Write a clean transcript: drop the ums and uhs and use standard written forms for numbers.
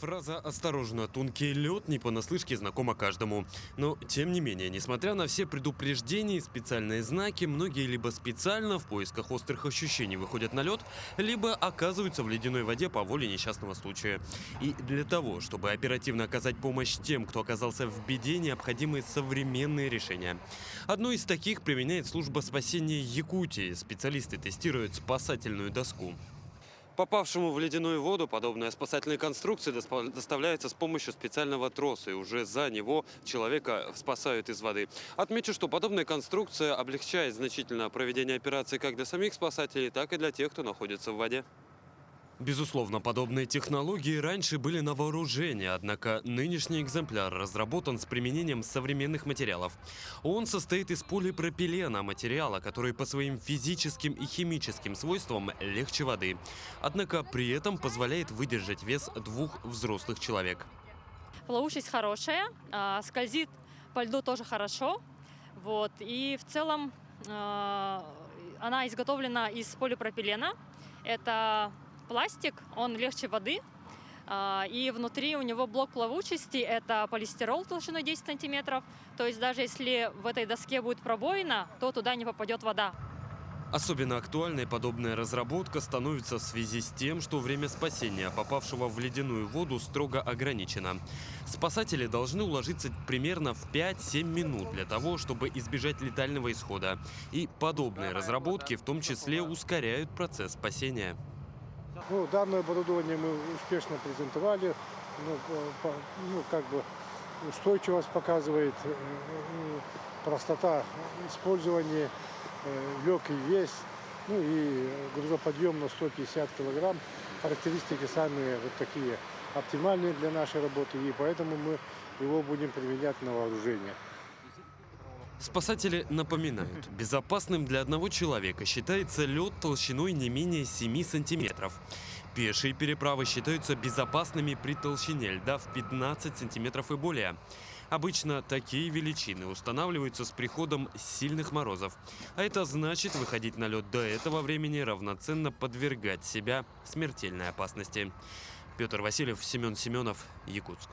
Фраза «осторожно, тонкий лед» не понаслышке знакома каждому. Но, тем не менее, несмотря на все предупреждения и специальные знаки, многие либо специально в поисках острых ощущений выходят на лед, либо оказываются в ледяной воде по воле несчастного случая. И для того, чтобы оперативно оказать помощь тем, кто оказался в беде, необходимы современные решения. Одно из таких применяет служба спасения Якутии. Специалисты тестируют спасательную доску. Попавшему в ледяную воду подобная спасательная конструкция доставляется с помощью специального троса, и уже за него человека спасают из воды. Отмечу, что подобная конструкция облегчает значительно проведение операции как для самих спасателей, так и для тех, кто находится в воде. Безусловно, подобные технологии раньше были на вооружении, однако нынешний экземпляр разработан с применением современных материалов. Он состоит из полипропилена, материала, который по своим физическим и химическим свойствам легче воды. Однако при этом позволяет выдержать вес двух взрослых человек. Плавучесть хорошая, скользит по льду тоже хорошо. Вот. И в целом она изготовлена из полипропилена. Это пластик, он легче воды. И внутри у него блок плавучести – это полистирол толщиной 10 сантиметров. То есть даже если в этой доске будет пробоина, то туда не попадет вода. Особенно актуальной подобная разработка становится в связи с тем, что время спасения попавшего в ледяную воду строго ограничено. Спасатели должны уложиться примерно в 5-7 минут для того, чтобы избежать летального исхода. И подобные разработки в том числе ускоряют процесс спасения. Данное оборудование мы успешно презентовали, устойчивость показывает, простота использования, легкий вес, и грузоподъем на 150 килограмм. Характеристики самые вот такие оптимальные для нашей работы, и поэтому мы его будем применять на вооружение. Спасатели напоминают, безопасным для одного человека считается лед толщиной не менее 7 сантиметров. Пешие переправы считаются безопасными при толщине льда в 15 сантиметров и более. Обычно такие величины устанавливаются с приходом сильных морозов. А это значит, выходить на лед до этого времени равноценно подвергать себя смертельной опасности. Петр Васильев, Семен Семенов, Якутск.